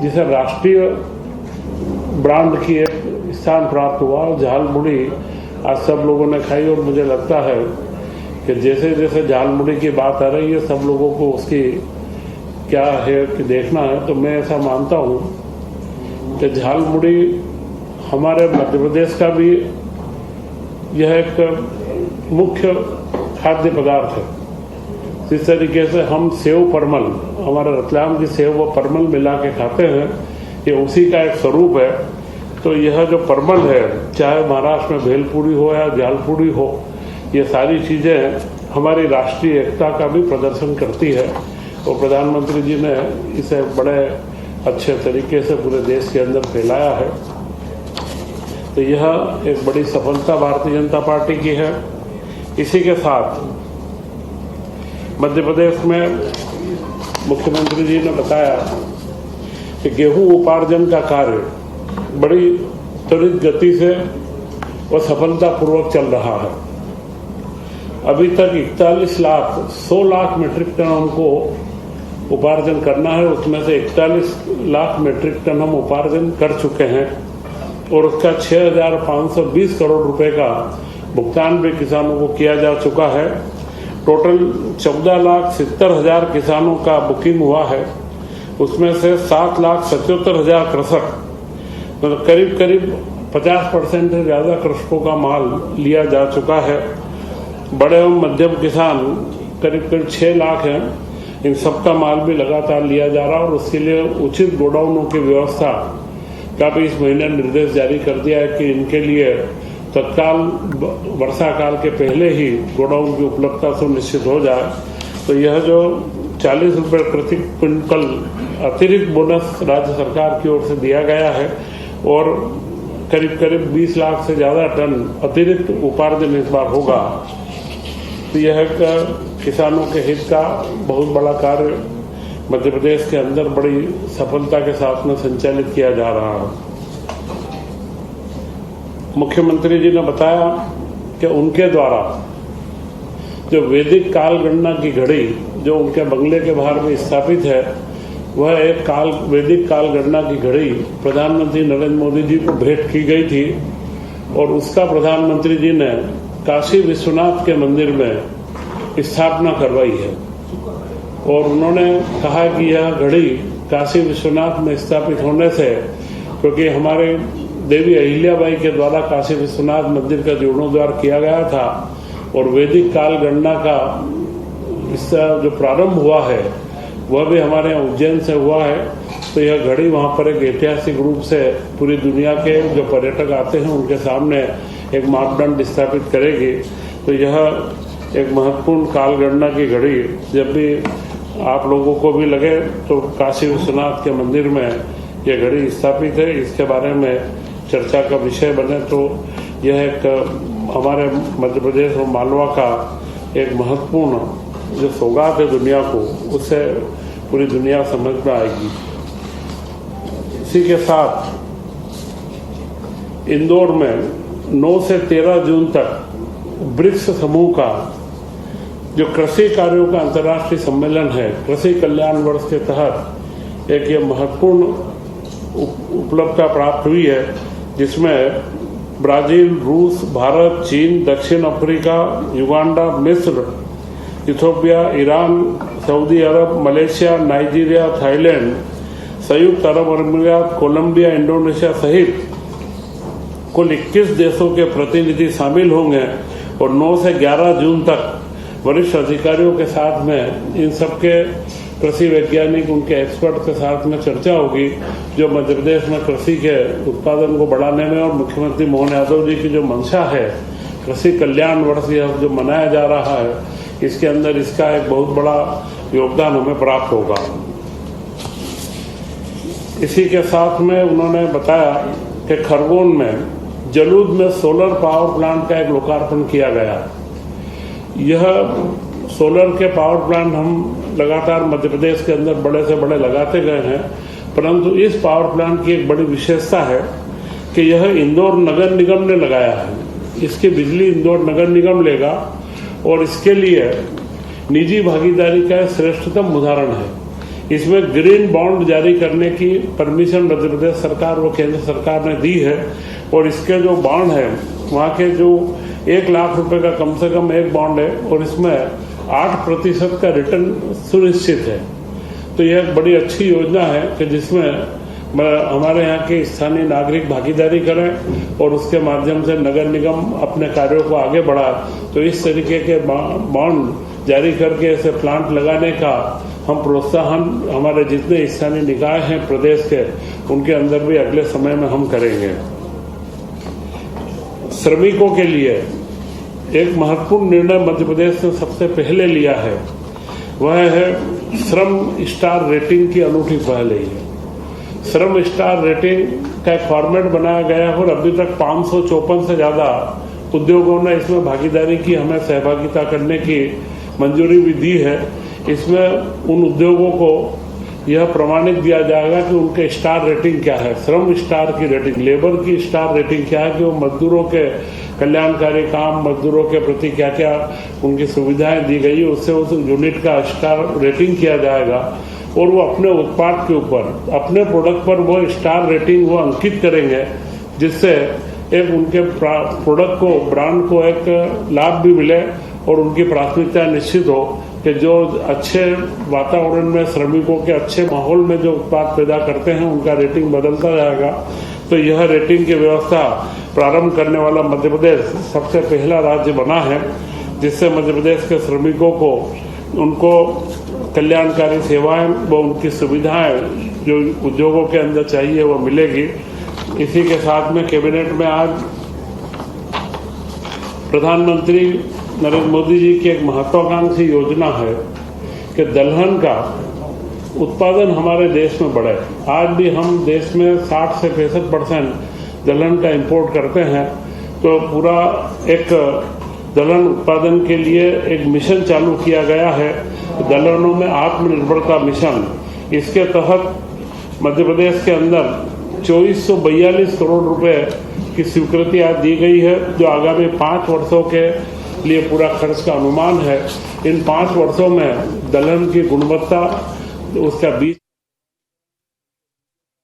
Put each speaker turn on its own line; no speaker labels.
जिसे राष्ट्रीय ब्रांड की एक स्थान प्राप्त हुआ। झालमुड़ी आज सब लोगों ने खाई और मुझे लगता है कि जैसे जैसे झालमुड़ी की बात आ रही है सब लोगों को उसकी क्या है कि देखना है। तो मैं ऐसा मानता हूँ कि झालमुड़ी हमारे मध्य प्रदेश का भी यह एक मुख्य खाद्य पदार्थ है। इस तरीके से हम सेव परमल, हमारे रतलाम की सेव व परमल मिला के खाते हैं, ये उसी का एक स्वरूप है। तो यह जो परमल है, चाहे महाराष्ट्र में भेलपूरी हो या झालपुड़ी हो, ये सारी चीज़ें हमारी राष्ट्रीय एकता का भी प्रदर्शन करती है। और प्रधानमंत्री जी ने इसे बड़े अच्छे तरीके से पूरे देश के अंदर फैलाया है। तो यह एक बड़ी सफलता भारतीय जनता पार्टी की है। इसी के साथ मध्य प्रदेश में मुख्यमंत्री जी ने बताया कि गेहूं उपार्जन का कार्य बड़ी त्वरित गति से और सफलतापूर्वक चल रहा है। अभी तक 100 लाख मीट्रिक टन हमको उपार्जन करना है। उसमें से 41 लाख मीट्रिक टन हम उपार्जन कर चुके हैं और उसका 6,520 करोड़ रुपए का भुगतान भी किसानों को किया जा चुका है। टोटल 14,70,000 किसानों का बुकिंग हुआ है। उसमें से 7,77,000 कृषक, मतलब करीब करीब 50% से ज़्यादा कृषकों का माल लिया जा चुका है। बड़े एवं मध्यम किसान करीब करीब 6 लाख हैं। इन सबका माल भी लगातार लिया जा रहा है और उसके लिए उचित गोडाउनों की व्यवस्था का भी इस महीने निर्देश जारी कर दिया है कि इनके लिए तत्काल वर्षा काल के पहले ही गोडाउन की उपलब्धता सुनिश्चित हो जाए। तो यह जो 40 रुपये प्रति क्विंटल अतिरिक्त बोनस राज्य सरकार की ओर से दिया गया है और करीब करीब 20 लाख से ज़्यादा टन अतिरिक्त उपार्जन इस बार होगा। तो यह किसानों के हित का बहुत बड़ा कार्य मध्य प्रदेश के अंदर बड़ी सफलता के साथ में संचालित किया जा रहा है। मुख्यमंत्री जी ने बताया कि उनके द्वारा जो वैदिक काल गणना की घड़ी जो उनके बंगले के बाहर में स्थापित है, वह एक वैदिक काल गणना की घड़ी प्रधानमंत्री नरेंद्र मोदी जी को भेंट की गई थी और उसका प्रधानमंत्री जी ने काशी विश्वनाथ के मंदिर में स्थापना करवाई है। और उन्होंने कहा कि यह घड़ी काशी विश्वनाथ में स्थापित होने से, क्योंकि हमारे देवी अहिल्याबाई के द्वारा काशी विश्वनाथ मंदिर का जीर्णोद्धार किया गया था और वैदिक काल गणना का इसका जो प्रारंभ हुआ है वह भी हमारे यहाँ उज्जैन से हुआ है। तो यह घड़ी वहाँ पर एक ऐतिहासिक रूप से पूरी दुनिया के जो पर्यटक आते हैं उनके सामने एक मापदंड स्थापित करेगी। तो यह एक महत्वपूर्ण काल गणना की घड़ी जब भी आप लोगों को भी लगे तो काशी विश्वनाथ के मंदिर में यह घड़ी स्थापित है, इसके बारे में चर्चा का विषय बने। तो यह एक हमारे मध्य प्रदेश और मालवा का एक महत्वपूर्ण जो सौगात है दुनिया को, उससे पूरी दुनिया समझ में आएगी। इसी के साथ इंदौर में 9 से 13 जून तक ब्रिक्स समूह का जो कृषि कार्यों का अंतर्राष्ट्रीय सम्मेलन है, कृषि कल्याण वर्ष के तहत एक ये महत्वपूर्ण उपलब्धता प्राप्त हुई है, जिसमें ब्राजील, रूस, भारत, चीन, दक्षिण अफ्रीका, युगांडा, मिस्र, इथियोपिया, ईरान, सऊदी अरब, मलेशिया, नाइजीरिया, थाईलैंड, संयुक्त अरब अमीरात, कोलंबिया, इंडोनेशिया सहित कुल 21 देशों के प्रतिनिधि शामिल होंगे और 9 से 11 जून तक वरिष्ठ अधिकारियों के साथ में इन सबके कृषि वैज्ञानिक, उनके एक्सपर्ट के साथ में चर्चा होगी जो मध्य प्रदेश में कृषि के उत्पादन को बढ़ाने में और मुख्यमंत्री मोहन यादव जी की जो मंशा है कृषि कल्याण वर्ष यह जो मनाया जा रहा है, इसके अंदर इसका एक बहुत बड़ा योगदान हमें प्राप्त होगा। इसी के साथ में उन्होंने बताया कि खरगोन में जलूद में सोलर पावर प्लांट का एक लोकार्पण किया गया। यह सोलर के पावर प्लांट हम लगातार मध्य प्रदेश के अंदर बड़े से बड़े लगाते गए हैं, परंतु इस पावर प्लांट की एक बड़ी विशेषता है कि यह इंदौर नगर निगम ने लगाया है। इसकी बिजली इंदौर नगर निगम लेगा और इसके लिए निजी भागीदारी का श्रेष्ठतम उदाहरण है। इसमें ग्रीन बॉन्ड जारी करने की परमिशन मध्य प्रदेश सरकार व केंद्र सरकार ने दी है और इसके जो बॉन्ड है वहाँ के जो 1 लाख रुपए का कम से कम एक बॉन्ड है और इसमें 8% का रिटर्न सुनिश्चित है। तो यह एक बड़ी अच्छी योजना है कि जिसमें हमारे यहाँ के स्थानीय नागरिक भागीदारी करें और उसके माध्यम से नगर निगम अपने कार्यों को आगे बढ़ाए। तो इस तरीके के बॉन्ड जारी करके ऐसे प्लांट लगाने का हम प्रोत्साहन हमारे जितने स्थानीय निकाय हैं प्रदेश के उनके अंदर भी अगले समय में हम करेंगे। श्रमिकों के लिए एक महत्वपूर्ण निर्णय मध्य प्रदेश ने सबसे पहले लिया है, वह है श्रम स्टार रेटिंग की अनूठी पहल है। श्रम स्टार रेटिंग का एक फॉर्मेट बनाया गया है और अभी तक 554 से ज्यादा उद्योगों ने इसमें भागीदारी की, हमें सहभागिता करने की मंजूरी भी दी है। इसमें उन उद्योगों को यह प्रमाणित दिया जाएगा कि उनके स्टार रेटिंग क्या है। श्रम स्टार की रेटिंग, लेबर की स्टार रेटिंग क्या है कि वो मजदूरों के कल्याणकारी काम, मजदूरों के प्रति क्या क्या उनकी सुविधाएं दी गई, उससे उस यूनिट का स्टार रेटिंग किया जाएगा और वो अपने उत्पाद के ऊपर, अपने प्रोडक्ट पर वो स्टार रेटिंग वो अंकित करेंगे, जिससे एक उनके प्रोडक्ट को, ब्रांड को एक लाभ भी मिले और उनकी प्राथमिकता निश्चित हो कि जो अच्छे वातावरण में, श्रमिकों के अच्छे माहौल में जो उत्पाद पैदा करते हैं उनका रेटिंग बदलता जाएगा। तो यह रेटिंग की व्यवस्था प्रारंभ करने वाला मध्य प्रदेश सबसे पहला राज्य बना है, जिससे मध्य प्रदेश के श्रमिकों को उनको कल्याणकारी सेवाएं व उनकी सुविधाएं जो उद्योगों के अंदर चाहिए वो मिलेगी। इसी के साथ में कैबिनेट में आज प्रधानमंत्री नरेंद्र मोदी जी की एक महत्वाकांक्षी योजना है कि दलहन का उत्पादन हमारे देश में बढ़े। आज भी हम देश में 60 से 65% दलहन का इंपोर्ट करते हैं। तो पूरा एक दलहन उत्पादन के लिए एक मिशन चालू किया गया है, दलहनों में आत्मनिर्भरता मिशन। इसके तहत मध्य प्रदेश के अंदर 2442 करोड़ रुपए की स्वीकृति आज दी गई है, जो आगामी 5 वर्षों के लिए पूरा खर्च का अनुमान है। इन 5 वर्षों में दलहन की गुणवत्ता, उसका बीज